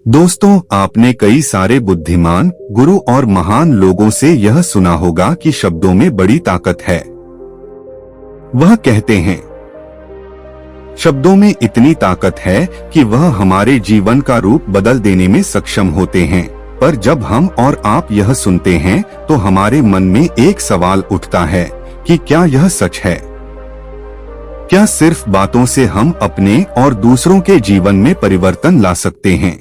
दोस्तों, आपने कई सारे बुद्धिमान गुरु और महान लोगों से यह सुना होगा कि शब्दों में बड़ी ताकत है। वह कहते हैं, शब्दों में इतनी ताकत है कि वह हमारे जीवन का रूप बदल देने में सक्षम होते हैं। पर जब हम और आप यह सुनते हैं तो हमारे मन में एक सवाल उठता है कि क्या यह सच है? क्या सिर्फ बातों से हम अपने और दूसरों के जीवन में परिवर्तन ला सकते हैं?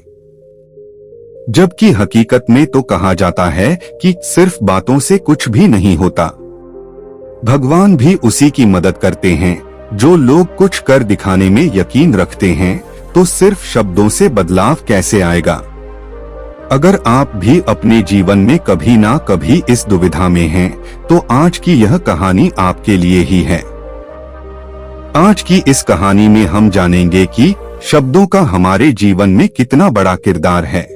जबकि हकीकत में तो कहा जाता है कि सिर्फ बातों से कुछ भी नहीं होता। भगवान भी उसी की मदद करते हैं। जो लोग कुछ कर दिखाने में यकीन रखते हैं, तो सिर्फ शब्दों से बदलाव कैसे आएगा? अगर आप भी अपने जीवन में कभी ना कभी इस दुविधा में हैं, तो आज की यह कहानी आपके लिए ही है। आज की इस कहानी में हम जानेंगे कि शब्दों का हमारे जीवन में कितना बड़ा किरदार है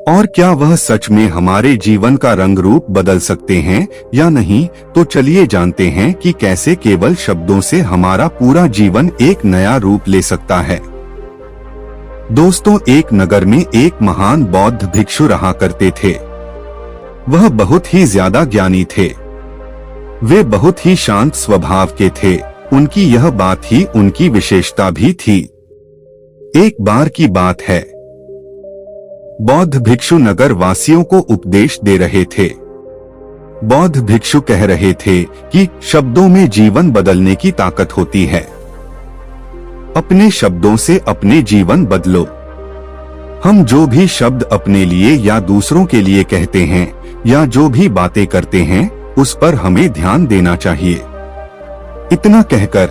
और क्या वह सच में हमारे जीवन का रंग रूप बदल सकते हैं या नहीं। तो चलिए जानते हैं कि कैसे केवल शब्दों से हमारा पूरा जीवन एक नया रूप ले सकता है। दोस्तों, एक नगर में एक महान बौद्ध भिक्षु रहा करते थे। वह बहुत ही ज्यादा ज्ञानी थे। वे बहुत ही शांत स्वभाव के थे। उनकी यह बात ही उनकी विशेषता भी थी। एक बार की बात है, बौद्ध भिक्षु नगर वासियों को उपदेश दे रहे थे। बौद्ध भिक्षु कह रहे थे कि शब्दों में जीवन बदलने की ताकत होती है। अपने शब्दों से अपने जीवन बदलो। हम जो भी शब्द अपने लिए या दूसरों के लिए कहते हैं या जो भी बातें करते हैं, उस पर हमें ध्यान देना चाहिए। इतना कहकर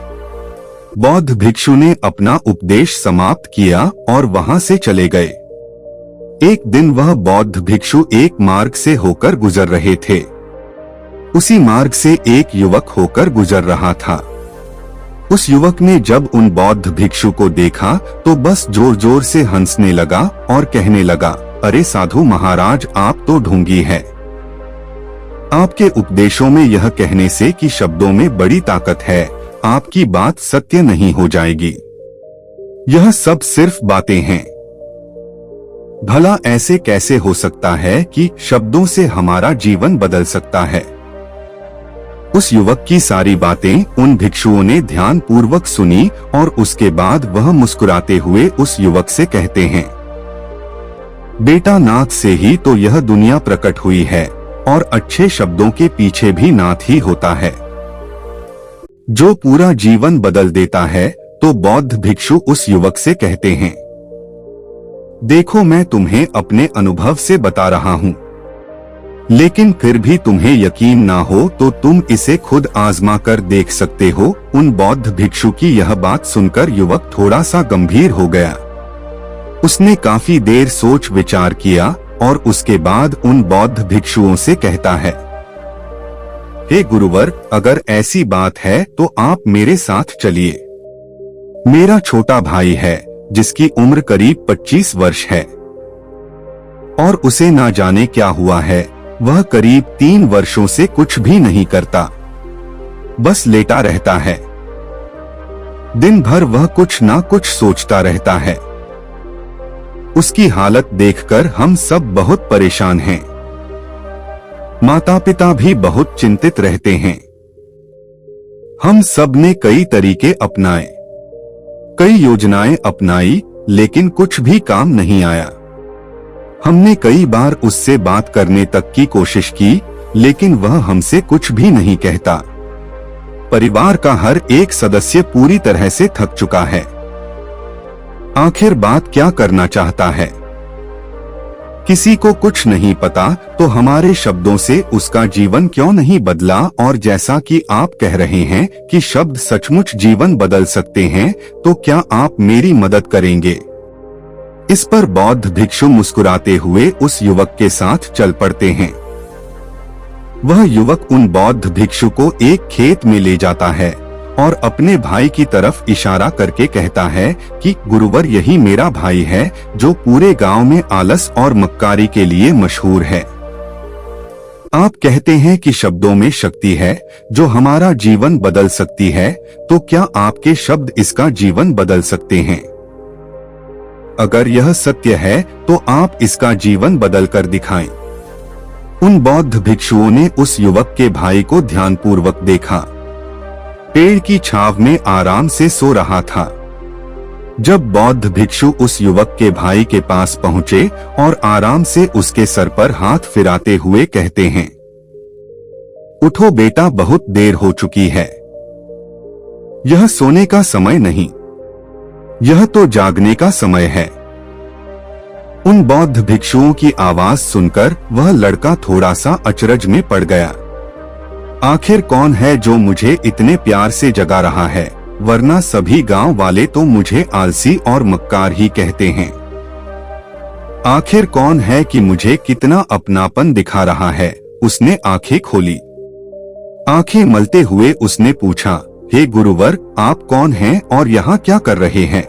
बौद्ध भिक्षु ने अपना उपदेश समाप्त किया और वहां से चले गए। एक दिन वह बौद्ध भिक्षु एक मार्ग से होकर गुजर रहे थे। उसी मार्ग से एक युवक होकर गुजर रहा था। उस युवक ने जब उन बौद्ध भिक्षु को देखा तो बस जोर जोर से हंसने लगा और कहने लगा, अरे साधु महाराज, आप तो ढोंगी है। आपके उपदेशों में यह कहने से कि शब्दों में बड़ी ताकत है, आपकी बात सत्य नहीं हो जाएगी। यह सब सिर्फ बातें हैं। भला ऐसे कैसे हो सकता है कि शब्दों से हमारा जीवन बदल सकता है? उस युवक की सारी बातें उन भिक्षुओं ने ध्यान पूर्वक सुनी और उसके बाद वह मुस्कुराते हुए उस युवक से कहते हैं, बेटा, नाथ से ही तो यह दुनिया प्रकट हुई है और अच्छे शब्दों के पीछे भी नाथ ही होता है, जो पूरा जीवन बदल देता है। तो बौद्ध भिक्षु उस युवक से कहते हैं, देखो, मैं तुम्हें अपने अनुभव से बता रहा हूँ, लेकिन फिर भी तुम्हें यकीन ना हो तो तुम इसे खुद आजमा कर देख सकते हो। उन बौद्ध भिक्षु की यह बात सुनकर युवक थोड़ा सा गंभीर हो गया। उसने काफी देर सोच विचार किया और उसके बाद उन बौद्ध भिक्षुओं से कहता है, हे गुरुवर, अगर ऐसी बात है तो आप मेरे साथ चलिए। मेरा छोटा भाई है जिसकी उम्र करीब 25 वर्ष है और उसे ना जाने क्या हुआ है। वह करीब 3 वर्षों से कुछ भी नहीं करता, बस लेटा रहता है। दिन भर वह कुछ ना कुछ सोचता रहता है। उसकी हालत देखकर हम सब बहुत परेशान हैं। माता पिता भी बहुत चिंतित रहते हैं। हम सब ने कई तरीके अपनाए, कई योजनाएं अपनाई, लेकिन कुछ भी काम नहीं आया। हमने कई बार उससे बात करने तक की कोशिश की, लेकिन वह हमसे कुछ भी नहीं कहता। परिवार का हर एक सदस्य पूरी तरह से थक चुका है। आखिर बात क्या करना चाहता है? किसी को कुछ नहीं पता, तो हमारे शब्दों से उसका जीवन क्यों नहीं बदला? और जैसा कि आप कह रहे हैं कि शब्द सचमुच जीवन बदल सकते हैं, तो क्या आप मेरी मदद करेंगे? इस पर बौद्ध भिक्षु मुस्कुराते हुए उस युवक के साथ चल पड़ते हैं। वह युवक उन बौद्ध भिक्षु को एक खेत में ले जाता है और अपने भाई की तरफ इशारा करके कहता है कि गुरुवर, यही मेरा भाई है जो पूरे गांव में आलस और मक्कारी के लिए मशहूर है। आप कहते हैं कि शब्दों में शक्ति है जो हमारा जीवन बदल सकती है, तो क्या आपके शब्द इसका जीवन बदल सकते हैं? अगर यह सत्य है तो आप इसका जीवन बदल कर दिखाएं। उन बौद्ध भिक्षुओं ने उस युवक के भाई को ध्यानपूर्वक देखा। पेड़ की छांव में आराम से सो रहा था। जब बौद्ध भिक्षु उस युवक के भाई के पास पहुंचे और आराम से उसके सर पर हाथ फिराते हुए कहते हैं, उठो बेटा, बहुत देर हो चुकी है। यह सोने का समय नहीं, यह तो जागने का समय है। उन बौद्ध भिक्षुओं की आवाज सुनकर वह लड़का थोड़ा सा अचरज में पड़ गया। आखिर कौन है जो मुझे इतने प्यार से जगा रहा है, वरना सभी गांव वाले तो मुझे आलसी और मक्कार ही कहते हैं। आखिर कौन है कि मुझे कितना अपनापन दिखा रहा है। उसने आंखें खोली। आंखें मलते हुए उसने पूछा, हे गुरुवर, आप कौन हैं और यहाँ क्या कर रहे हैं?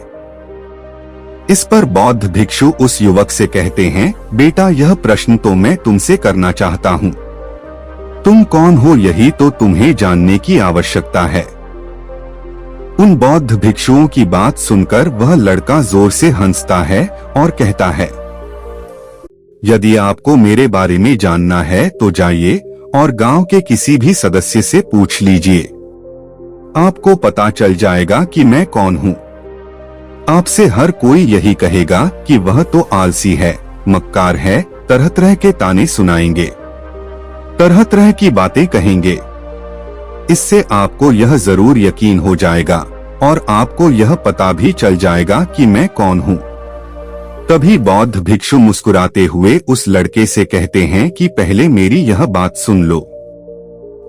इस पर बौद्ध भिक्षु उस युवक से कहते हैं, बेटा, यह प्रश्न तो मैं तुमसे करना चाहता हूँ। तुम कौन हो, यही तो तुम्हें जानने की आवश्यकता है। उन बौद्ध भिक्षुओं की बात सुनकर वह लड़का जोर से हंसता है और कहता है, यदि आपको मेरे बारे में जानना है तो जाइए और गांव के किसी भी सदस्य से पूछ लीजिए। आपको पता चल जाएगा कि मैं कौन हूँ। आपसे हर कोई यही कहेगा कि वह तो आलसी है, मक्कार है, तरह तरह के ताने सुनाएंगे, तरह तरह की बातें कहेंगे। इससे आपको यह जरूर यकीन हो जाएगा और आपको यह पता भी चल जाएगा कि मैं कौन हूँ। तभी बौद्ध भिक्षु मुस्कुराते हुए उस लड़के से कहते हैं कि पहले मेरी यह बात सुन लो।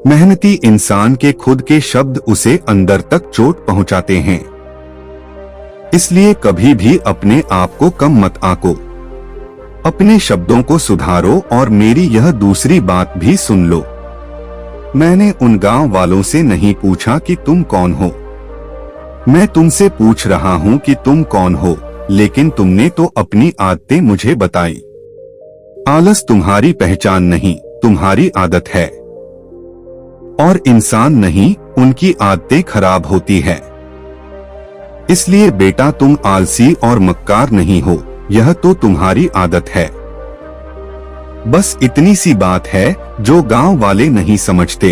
मेहनती इंसान के खुद के शब्द उसे अंदर तक चोट पहुंचाते हैं। इसलिए कभी भी अपने आप को कम मत आंको। अपने शब्दों को सुधारो और मेरी यह दूसरी बात भी सुन लो। मैंने उन गांव वालों से नहीं पूछा कि तुम कौन हो। मैं तुमसे पूछ रहा हूँ कि तुम कौन हो, लेकिन तुमने तो अपनी आदतें मुझे बताई। आलस तुम्हारी पहचान नहीं, तुम्हारी आदत है। और इंसान नहीं, उनकी आदतें खराब होती है। इसलिए बेटा, तुम आलसी और मक्कार नहीं हो, यह तो तुम्हारी आदत है। बस इतनी सी बात है जो गांव वाले नहीं समझते।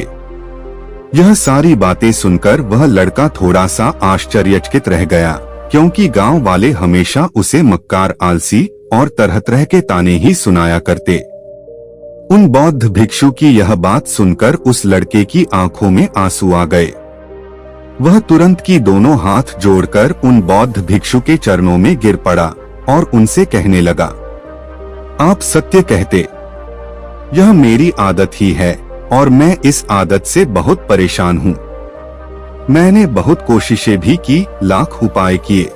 यह सारी बातें सुनकर वह लड़का थोड़ा सा आश्चर्यचकित रह गया, क्योंकि गांव वाले हमेशा उसे मक्कार, आलसी और तरह तरह के ताने ही सुनाया करते। उन बौद्ध भिक्षु की यह बात सुनकर उस लड़के की आंखों में आंसू आ गए। वह तुरंत की दोनों हाथ जोड़कर उन बौद्ध भिक्षु के चरणों में गिर पड़ा और उनसे कहने लगा, आप सत्य कहते। यह मेरी आदत ही है और मैं इस आदत से बहुत परेशान हूँ। मैंने बहुत कोशिशें भी की, लाख उपाय किए,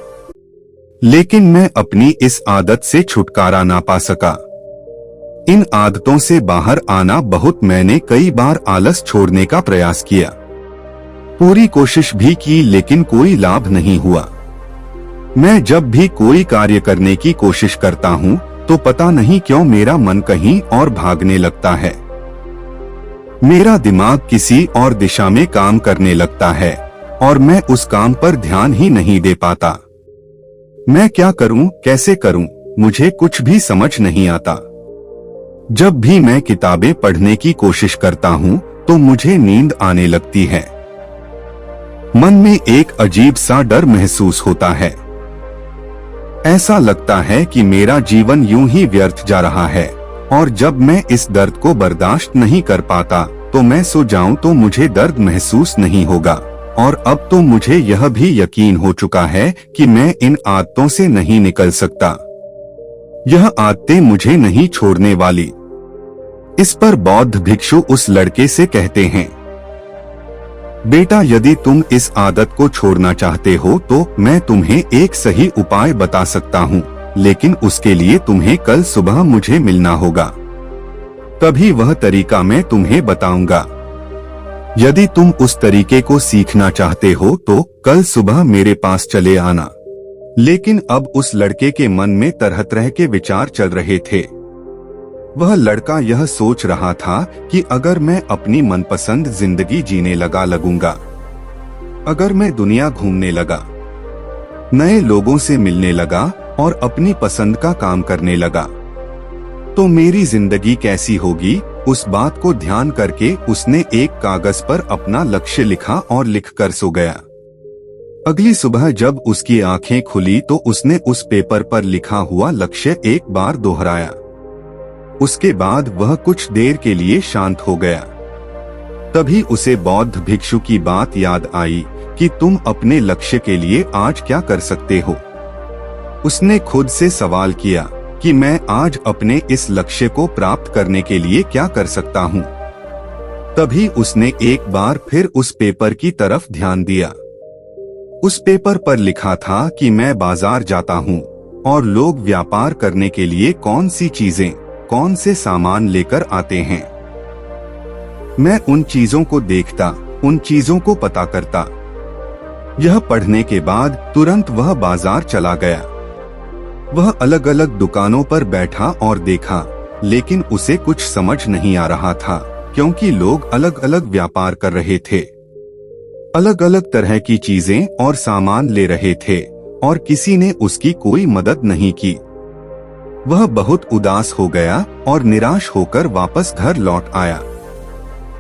लेकिन मैं अपनी इस आदत से छुटकारा ना पा सका। इन आदतों से बाहर आना मैंने कई बार आलस छोड़ने का प्रयास किया, पूरी कोशिश भी की, लेकिन कोई लाभ नहीं हुआ। मैं जब भी कोई कार्य करने की कोशिश करता हूँ तो पता नहीं क्यों मेरा मन कहीं और भागने लगता है। मेरा दिमाग किसी और दिशा में काम करने लगता है और मैं उस काम पर ध्यान ही नहीं दे पाता। मैं क्या करूं, कैसे करूं, मुझे कुछ भी समझ नहीं आता। जब भी मैं किताबें पढ़ने की कोशिश करता हूं तो मुझे नींद आने लगती है। मन में एक अजीब सा डर महसूस होता है। ऐसा लगता है कि मेरा जीवन यूं ही व्यर्थ जा रहा है और जब मैं इस दर्द को बर्दाश्त नहीं कर पाता तो मैं सो जाऊं तो मुझे दर्द महसूस नहीं होगा। और अब तो मुझे यह भी यकीन हो चुका है कि मैं इन आदतों से नहीं निकल सकता। यह आदतें मुझे नहीं छोड़ने वाली। इस पर बौद्ध भिक्षु उस लड़के से कहते हैं, बेटा, यदि तुम इस आदत को छोड़ना चाहते हो तो मैं तुम्हें एक सही उपाय बता सकता हूँ, लेकिन उसके लिए तुम्हें कल सुबह मुझे मिलना होगा। तभी वह तरीका मैं तुम्हें बताऊंगा। यदि तुम उस तरीके को सीखना चाहते हो तो कल सुबह मेरे पास चले आना। लेकिन अब उस लड़के के मन में तरह तरह के विचार चल रहे थे। वह लड़का यह सोच रहा था कि अगर मैं अपनी मनपसंद जिंदगी जीने लगूंगा, अगर मैं दुनिया घूमने लगा, नए लोगों से मिलने लगा और अपनी पसंद का काम करने लगा। तो मेरी जिंदगी कैसी होगी, उस बात को ध्यान करके उसने एक कागज पर अपना लक्ष्य लिखा और लिखकर सो गया। अगली सुबह जब उसकी आंखें खुली तो उसने उस पेपर पर लिखा हुआ लक्ष्य एक बार दोहराया। उसके बाद वह कुछ देर के लिए शांत हो गया। तभी उसे बौद्ध भिक्षु की बात याद आई कि तुम अपने लक्ष्य के लिए आज क्या कर सकते हो। उसने खुद से सवाल किया कि मैं आज अपने इस लक्ष्य को प्राप्त करने के लिए क्या कर सकता हूँ। तभी उसने एक बार फिर उस पेपर की तरफ ध्यान दिया। उस पेपर पर लिखा था कि मैं बाजार जाता हूँ और लोग व्यापार करने के लिए कौन सी चीजें, कौन से सामान लेकर आते हैं। मैं उन चीजों को देखता, उन चीजों को पता करता। यह पढ़ने के बाद तुरंत वह बाजार चला गया। वह अलग अलग दुकानों पर बैठा और देखा, लेकिन उसे कुछ समझ नहीं आ रहा था, क्योंकि लोग अलग अलग व्यापार कर रहे थे, अलग अलग तरह की चीजें और सामान ले रहे थे और किसी ने उसकी कोई मदद नहीं की। वह बहुत उदास हो गया और निराश होकर वापस घर लौट आया।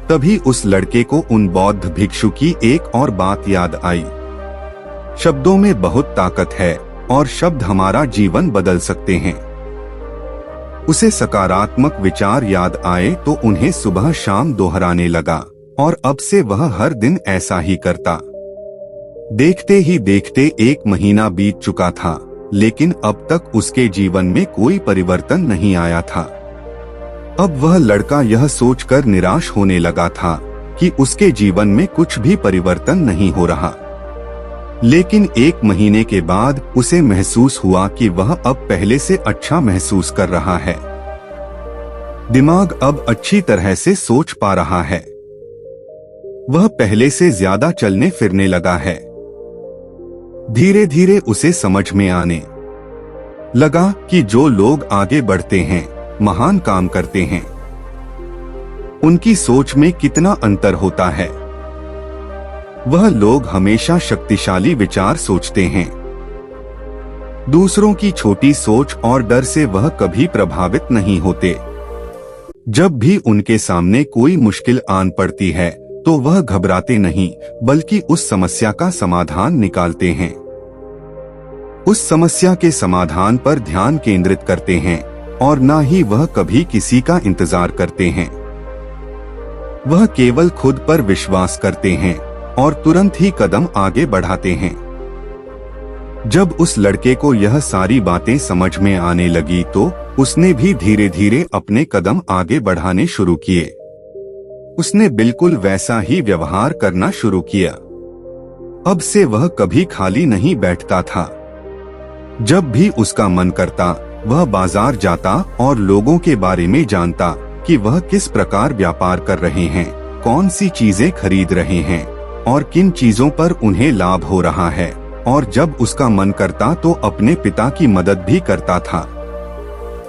तभी उस लड़के को उन बौद्ध भिक्षु की एक और बात याद आई। शब्दों में बहुत ताकत है और शब्द हमारा जीवन बदल सकते हैं। उसे सकारात्मक विचार याद आए तो उन्हें सुबह शाम दोहराने लगा और अब से वह हर दिन ऐसा ही करता। देखते ही देखते 1 महीना बीत चुका था, लेकिन अब तक उसके जीवन में कोई परिवर्तन नहीं आया था। अब वह लड़का यह सोचकर निराश होने लगा था कि उसके जीवन में कुछ भी परिवर्तन नहीं हो रहा। लेकिन 1 महीने के बाद उसे महसूस हुआ कि वह अब पहले से अच्छा महसूस कर रहा है। दिमाग अब अच्छी तरह से सोच पा रहा है। वह पहले से ज्यादा चलने फिरने लगा है। धीरे धीरे उसे समझ में आने लगा कि जो लोग आगे बढ़ते हैं, महान काम करते हैं, उनकी सोच में कितना अंतर होता है। वह लोग हमेशा शक्तिशाली विचार सोचते हैं। दूसरों की छोटी सोच और डर से वह कभी प्रभावित नहीं होते। जब भी उनके सामने कोई मुश्किल आन पड़ती है तो वह घबराते नहीं, बल्कि उस समस्या का समाधान निकालते हैं। उस समस्या के समाधान पर ध्यान केंद्रित करते हैं और ना ही वह कभी किसी का इंतजार करते हैं। वह केवल खुद पर विश्वास करते हैं और तुरंत ही कदम आगे बढ़ाते हैं। जब उस लड़के को यह सारी बातें समझ में आने लगी तो उसने भी धीरे धीरे अपने कदम आगे बढ़ाने शुरू किए। उसने बिल्कुल वैसा ही व्यवहार करना शुरू किया। अब से वह कभी खाली नहीं बैठता था। जब भी उसका मन करता, वह बाजार जाता और लोगों के बारे में जानता कि वह किस प्रकार व्यापार कर रहे हैं, कौन सी चीजें खरीद रहे हैं और किन चीजों पर उन्हें लाभ हो रहा है। और जब उसका मन करता तो अपने पिता की मदद भी करता था।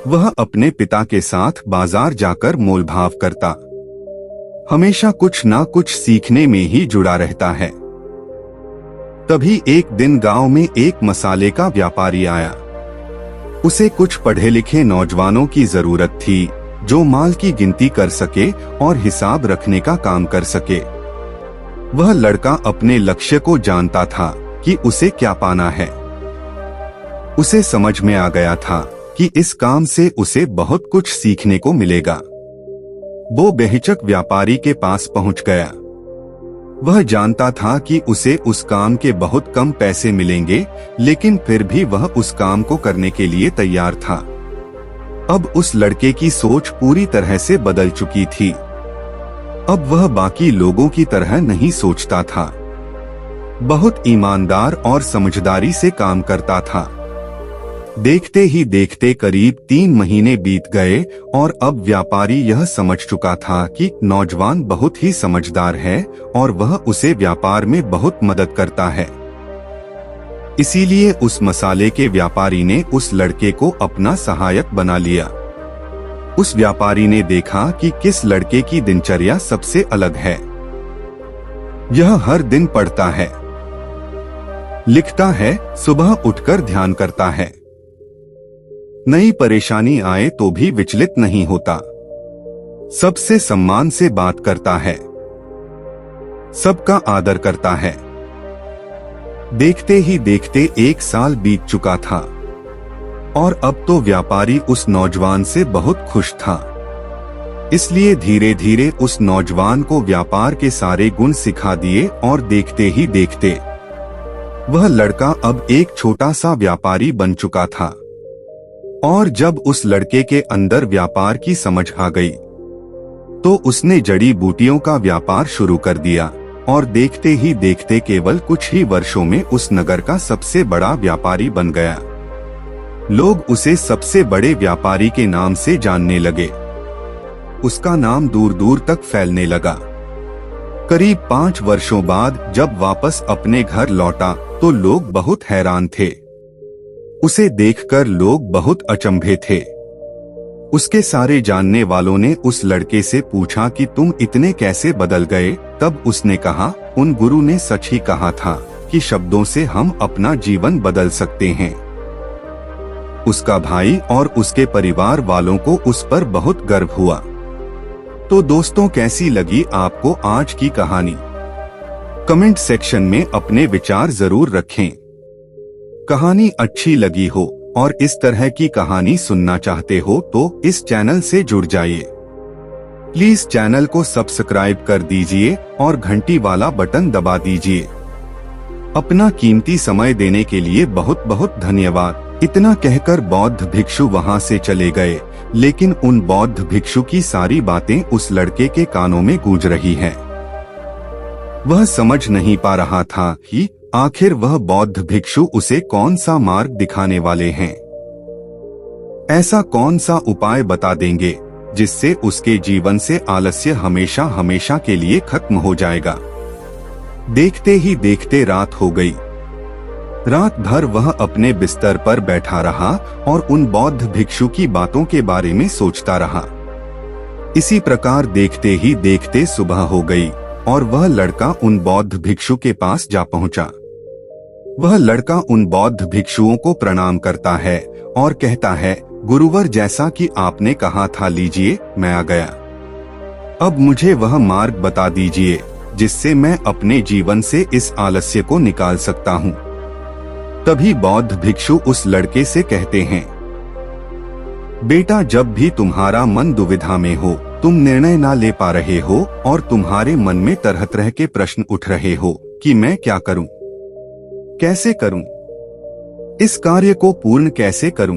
वह अपने पिता के साथ बाजार जाकर मोलभाव करता। हमेशा कुछ ना कुछ सीखने में ही जुड़ा रहता है। तभी एक दिन गांव में एक मसाले का व्यापारी आया। उसे कुछ पढ़े लिखे नौजवानों की जरूरत थी जो माल की गिनती कर सके और हिसाब रखने का काम कर सके। वह लड़का अपने लक्ष्य को जानता था कि उसे क्या पाना है। उसे समझ में आ गया था कि इस काम से उसे बहुत कुछ सीखने को मिलेगा। वो बेहिचक व्यापारी के पास पहुंच गया। वह जानता था कि उसे उस काम के बहुत कम पैसे मिलेंगे, लेकिन फिर भी वह उस काम को करने के लिए तैयार था। अब उस लड़के की सोच पूरी तरह से बदल चुकी थी। अब वह बाकी लोगों की तरह नहीं सोचता था। बहुत ईमानदार और समझदारी से काम करता था। देखते ही देखते करीब 3 महीने बीत गए और अब व्यापारी यह समझ चुका था कि नौजवान बहुत ही समझदार है और वह उसे व्यापार में बहुत मदद करता है। इसीलिए उस मसाले के व्यापारी ने उस लड़के को अपना सहायक बना लिया। उस व्यापारी ने देखा कि किस लड़के की दिनचर्या सबसे अलग है। यह हर दिन पढ़ता है, लिखता है, सुबह उठकर ध्यान करता है, नई परेशानी आए तो भी विचलित नहीं होता, सबसे सम्मान से बात करता है, सबका आदर करता है। देखते ही देखते 1 साल बीत चुका था और अब तो व्यापारी उस नौजवान से बहुत खुश था। इसलिए धीरे धीरे उस नौजवान को व्यापार के सारे गुण सिखा दिए और देखते ही देखते वह लड़का अब एक छोटा सा व्यापारी बन चुका था। और जब उस लड़के के अंदर व्यापार की समझ आ गई तो उसने जड़ी बूटियों का व्यापार शुरू कर दिया और देखते ही देखते केवल कुछ ही वर्षों में उस नगर का सबसे बड़ा व्यापारी बन गया। लोग उसे सबसे बड़े व्यापारी के नाम से जानने लगे। उसका नाम दूर दूर तक फैलने लगा। करीब 5 वर्षों बाद जब वापस अपने घर लौटा तो लोग बहुत हैरान थे। उसे देखकर लोग बहुत अचंभे थे। उसके सारे जानने वालों ने उस लड़के से पूछा कि तुम इतने कैसे बदल गए। तब उसने कहा, उन गुरु ने सच ही कहा था कि शब्दों से हम अपना जीवन बदल सकते हैं। उसका भाई और उसके परिवार वालों को उस पर बहुत गर्व हुआ। तो दोस्तों, कैसी लगी आपको आज की कहानी? कमेंट सेक्शन में अपने विचार जरूर रखें। कहानी अच्छी लगी हो और इस तरह की कहानी सुनना चाहते हो तो इस चैनल से जुड़ जाइए। प्लीज चैनल को सब्सक्राइब कर दीजिए और घंटी वाला बटन दबा दीजिए। अपना कीमती समय देने के लिए बहुत बहुत धन्यवाद। इतना कहकर बौद्ध भिक्षु वहां से चले गए, लेकिन उन बौद्ध भिक्षु की सारी बातें उस लड़के के कानों में गूंज रही हैं। वह समझ नहीं पा रहा था कि आखिर वह बौद्ध भिक्षु उसे कौन सा मार्ग दिखाने वाले हैं। ऐसा कौन सा उपाय बता देंगे जिससे उसके जीवन से आलस्य हमेशा हमेशा के लिए खत्म हो जाएगा। देखते ही देखते रात हो गई। रात भर वह अपने बिस्तर पर बैठा रहा और उन बौद्ध भिक्षु की बातों के बारे में सोचता रहा। इसी प्रकार देखते ही देखते सुबह हो गई और वह लड़का उन बौद्ध भिक्षु के पास जा पहुंचा। वह लड़का उन बौद्ध भिक्षुओं को प्रणाम करता है और कहता है, गुरुवर, जैसा कि आपने कहा था, लीजिए मैं आ गया। अब मुझे वह मार्ग बता दीजिए जिससे मैं अपने जीवन से इस आलस्य को निकाल सकता हूँ। तभी बौद्ध भिक्षु उस लड़के से कहते हैं, बेटा, जब भी तुम्हारा मन दुविधा में हो, तुम निर्णय ना ले पा रहे हो और तुम्हारे मन में तरह तरह के प्रश्न उठ रहे हो कि मैं क्या करूं, कैसे करूं, इस कार्य को पूर्ण कैसे करूं,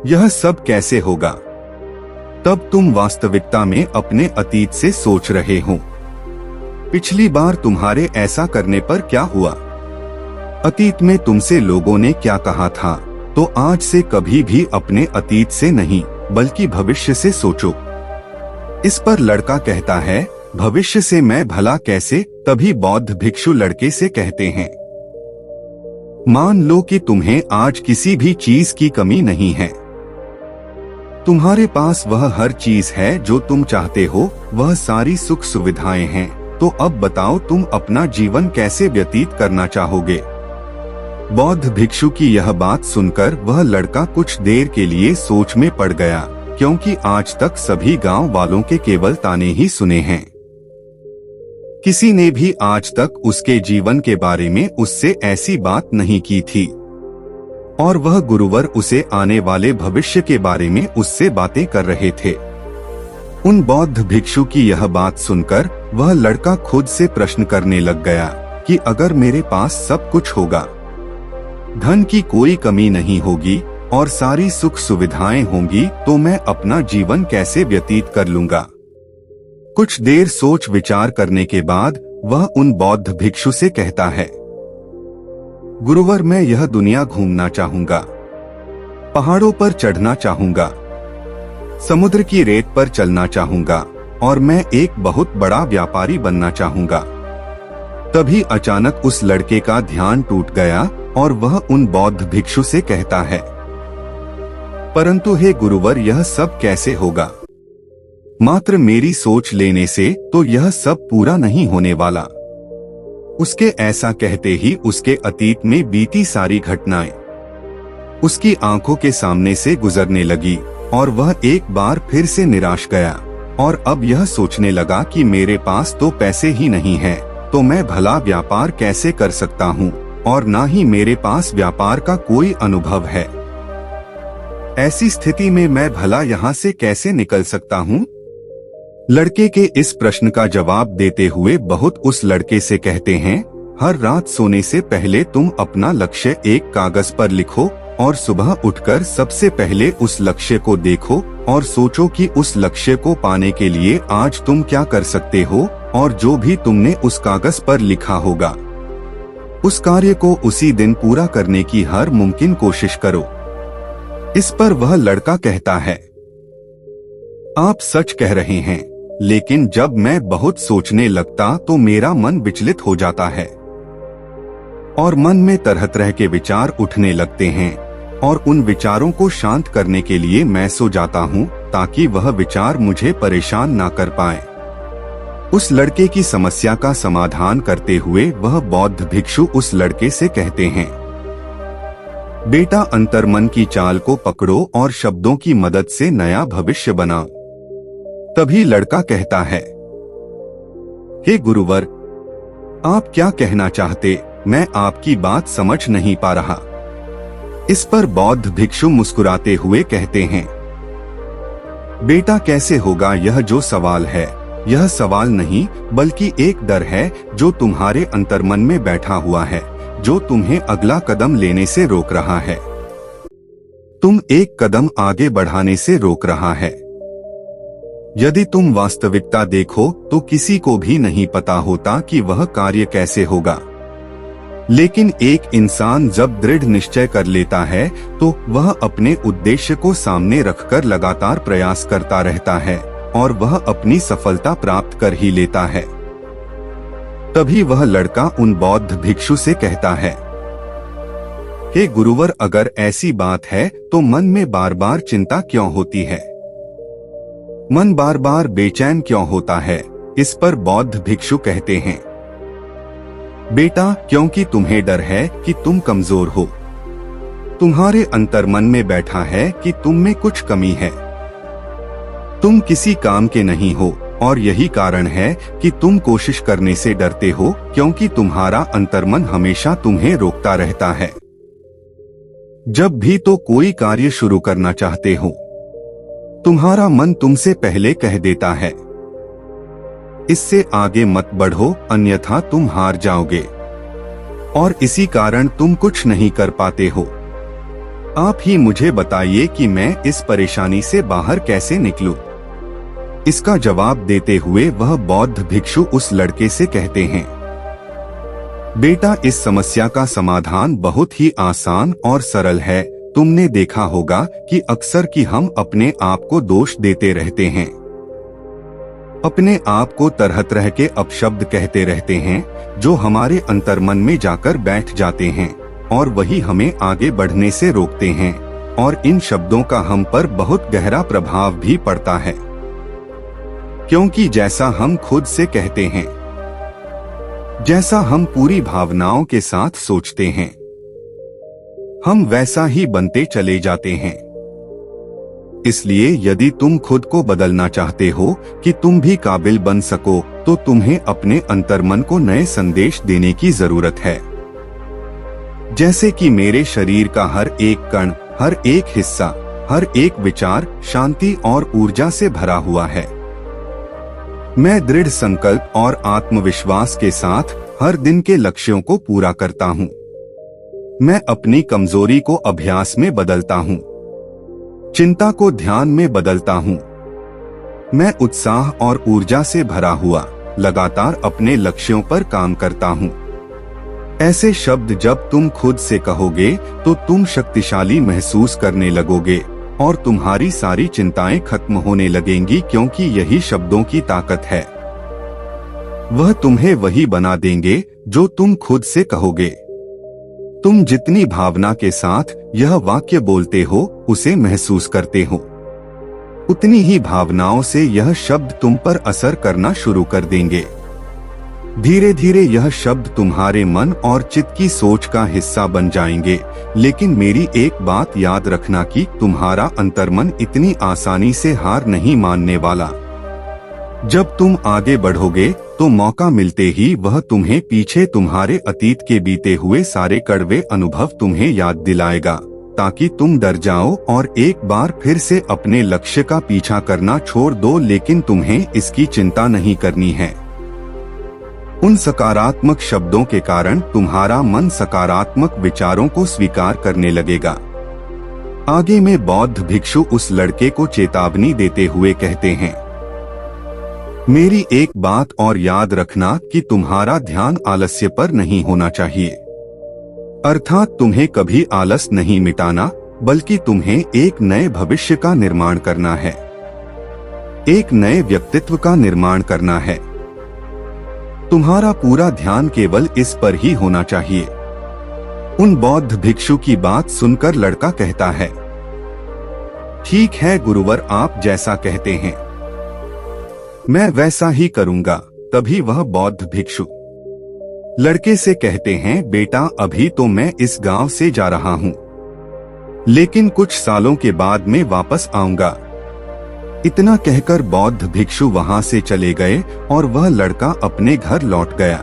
यह सब कैसे होगा, तब तुम वास्तविकता में अपने अतीत से सोच रहे हो। पिछली बार तुम्हारे ऐसा करने पर क्या हुआ? अतीत में तुमसे लोगों ने क्या कहा था? तो आज से कभी भी अपने अतीत से नहीं बल्कि भविष्य से सोचो। इस पर लड़का कहता है, भविष्य से मैं भला कैसे? तभी बौद्ध भिक्षु लड़के से कहते हैं, मान लो कि तुम्हें आज किसी भी चीज की कमी नहीं है। तुम्हारे पास वह हर चीज है जो तुम चाहते हो, वह सारी सुख सुविधाएं हैं। तो अब बताओ, तुम अपना जीवन कैसे व्यतीत करना चाहोगे? बौद्ध भिक्षु की यह बात सुनकर वह लड़का कुछ देर के लिए सोच में पड़ गया, क्योंकि आज तक सभी गांव वालों के केवल ताने ही सुने हैं। किसी ने भी आज तक उसके जीवन के बारे में उससे ऐसी बात नहीं की थी और वह गुरुवर उसे आने वाले भविष्य के बारे में उससे बातें कर रहे थे। उन बौद्ध भिक्षु की यह बात सुनकर वह लड़का खुद से प्रश्न करने लग गया कि अगर मेरे पास सब कुछ होगा, धन की कोई कमी नहीं होगी और सारी सुख सुविधाएं होंगी, तो मैं अपना जीवन कैसे व्यतीत कर लूंगा? कुछ देर सोच विचार करने के बाद वह उन बौद्ध भिक्षु से कहता है, गुरुवर, मैं यह दुनिया घूमना चाहूंगा, पहाड़ों पर चढ़ना चाहूंगा, समुद्र की रेत पर चलना चाहूंगा और मैं एक बहुत बड़ा व्यापारी बनना चाहूंगा। तभी अचानक उस लड़के का ध्यान टूट गया और वह उन बौद्ध भिक्षु से कहता है, परंतु हे गुरुवर, यह सब कैसे होगा? मात्र मेरी सोच लेने से तो यह सब पूरा नहीं होने वाला। उसके ऐसा कहते ही उसके अतीत में बीती सारी घटनाएं उसकी आंखों के सामने से गुजरने लगी और वह एक बार फिर से निराश गया और अब यह सोचने लगा कि मेरे पास तो पैसे ही नहीं हैं, तो मैं भला व्यापार कैसे कर सकता हूँ और ना ही मेरे पास व्यापार का कोई अनुभव है। ऐसी स्थिति में मैं भला यहाँ से कैसे निकल सकता हूँ? लड़के के इस प्रश्न का जवाब देते हुए बहुत उस लड़के से कहते हैं, हर रात सोने से पहले तुम अपना लक्ष्य एक कागज पर लिखो और सुबह उठकर सबसे पहले उस लक्ष्य को देखो और सोचो कि उस लक्ष्य को पाने के लिए आज तुम क्या कर सकते हो, और जो भी तुमने उस कागज पर लिखा होगा उस कार्य को उसी दिन पूरा करने की हर मुमकिन कोशिश करो। इस पर वह लड़का कहता है, आप सच कह रहे हैं, लेकिन जब मैं बहुत सोचने लगता तो मेरा मन विचलित हो जाता है और मन में तरह तरह के विचार उठने लगते हैं और उन विचारों को शांत करने के लिए मैं सो जाता हूँ ताकि वह विचार मुझे परेशान ना कर पाए। उस लड़के की समस्या का समाधान करते हुए वह बौद्ध भिक्षु उस लड़के से कहते हैं, बेटा, अंतर्मन की चाल को पकड़ो और शब्दों की मदद से नया भविष्य बनाओ। तभी लड़का कहता है, हे गुरुवर, आप क्या कहना चाहते? मैं आपकी बात समझ नहीं पा रहा। इस पर बौद्ध भिक्षु मुस्कुराते हुए कहते हैं, बेटा, कैसे होगा यह जो सवाल है, यह सवाल नहीं बल्कि एक डर है जो तुम्हारे अंतर्मन में बैठा हुआ है, जो तुम्हें अगला कदम लेने से रोक रहा है। तुम एक कदम आगे बढ़ाने से रोक रहा है। यदि तुम वास्तविकता देखो तो किसी को भी नहीं पता होता कि वह कार्य कैसे होगा, लेकिन एक इंसान जब दृढ़ निश्चय कर लेता है तो वह अपने उद्देश्य को सामने रखकर लगातार प्रयास करता रहता है और वह अपनी सफलता प्राप्त कर ही लेता है। तभी वह लड़का उन बौद्ध भिक्षु से कहता है, हे गुरुवर, अगर ऐसी बात है तो मन में बार बार चिंता क्यों होती है? मन बार बार बेचैन क्यों होता है? इस पर बौद्ध भिक्षु कहते हैं, बेटा, क्योंकि तुम्हें डर है कि तुम कमजोर हो। तुम्हारे अंतर्मन में बैठा है कि तुम में कुछ कमी है। तुम किसी काम के नहीं हो और यही कारण है कि तुम कोशिश करने से डरते हो, क्योंकि तुम्हारा अंतर्मन हमेशा तुम्हें रोकता रहता है। जब भी तो कोई कार्य शुरू करना चाहते हो, तुम्हारा मन तुमसे पहले कह देता है, इससे आगे मत बढ़ो, अन्यथा तुम हार जाओगे, और इसी कारण तुम कुछ नहीं कर पाते हो। आप ही मुझे बताइए कि मैं इस परेशानी से बाहर कैसे निकलूं? इसका जवाब देते हुए वह बौद्ध भिक्षु उस लड़के से कहते हैं, बेटा, इस समस्या का समाधान बहुत ही आसान और सरल है। तुमने देखा होगा कि अक्सर कि हम अपने आप को दोष देते रहते हैं, अपने आप को तरह तरह के अपशब्द कहते रहते हैं जो हमारे अंतर्मन में जाकर बैठ जाते हैं और वही हमें आगे बढ़ने से रोकते हैं, और इन शब्दों का हम पर बहुत गहरा प्रभाव भी पड़ता है, क्योंकि जैसा हम खुद से कहते हैं, जैसा हम पूरी भावनाओं के साथ सोचते हैं, हम वैसा ही बनते चले जाते हैं। इसलिए यदि तुम खुद को बदलना चाहते हो कि तुम भी काबिल बन सको, तो तुम्हें अपने अंतर्मन को नए संदेश देने की जरूरत है। जैसे कि मेरे शरीर का हर एक कण, हर एक हिस्सा, हर एक विचार शांति और ऊर्जा से भरा हुआ है। मैं दृढ़ संकल्प और आत्मविश्वास के साथ हर दिन के लक्ष्यों को पूरा करता हूँ। मैं अपनी कमजोरी को अभ्यास में बदलता हूँ, चिंता को ध्यान में बदलता हूँ। मैं उत्साह और ऊर्जा से भरा हुआ लगातार अपने लक्ष्यों पर काम करता हूँ। ऐसे शब्द जब तुम खुद से कहोगे तो तुम शक्तिशाली महसूस करने लगोगे और तुम्हारी सारी चिंताएं खत्म होने लगेंगी, क्योंकि यही शब्दों की ताकत है। वह तुम्हें वही बना देंगे जो तुम खुद से कहोगे। तुम जितनी भावना के साथ यह वाक्य बोलते हो, उसे महसूस करते हो, उतनी ही भावनाओं से यह शब्द तुम पर असर करना शुरू कर देंगे। धीरे धीरे यह शब्द तुम्हारे मन और चित्त की सोच का हिस्सा बन जाएंगे। लेकिन मेरी एक बात याद रखना कि तुम्हारा अंतर्मन इतनी आसानी से हार नहीं मानने वाला। जब तुम आगे बढ़ोगे तो मौका मिलते ही वह तुम्हें पीछे तुम्हारे अतीत के बीते हुए सारे कड़वे अनुभव तुम्हें याद दिलाएगा, ताकि तुम डर जाओ और एक बार फिर से अपने लक्ष्य का पीछा करना छोड़ दो। लेकिन तुम्हें इसकी चिंता नहीं करनी है। उन सकारात्मक शब्दों के कारण तुम्हारा मन सकारात्मक विचारों को स्वीकार करने लगेगा। आगे में बौद्ध भिक्षु उस लड़के को चेतावनी देते हुए कहते हैं, मेरी एक बात और याद रखना कि तुम्हारा ध्यान आलस्य पर नहीं होना चाहिए। अर्थात तुम्हें कभी आलस नहीं मिटाना, बल्कि तुम्हें एक नए भविष्य का निर्माण करना है, एक नए व्यक्तित्व का निर्माण करना है। तुम्हारा पूरा ध्यान केवल इस पर ही होना चाहिए। उन बौद्ध भिक्षु की बात सुनकर लड़का कहता है, ठीक है गुरुवर, आप जैसा कहते हैं मैं वैसा ही करूंगा। तभी वह बौद्ध भिक्षु लड़के से कहते हैं, बेटा अभी तो मैं इस गांव से जा रहा हूं, लेकिन कुछ सालों के बाद मैं वापस आऊंगा। इतना कहकर बौद्ध भिक्षु वहां से चले गए और वह लड़का अपने घर लौट गया।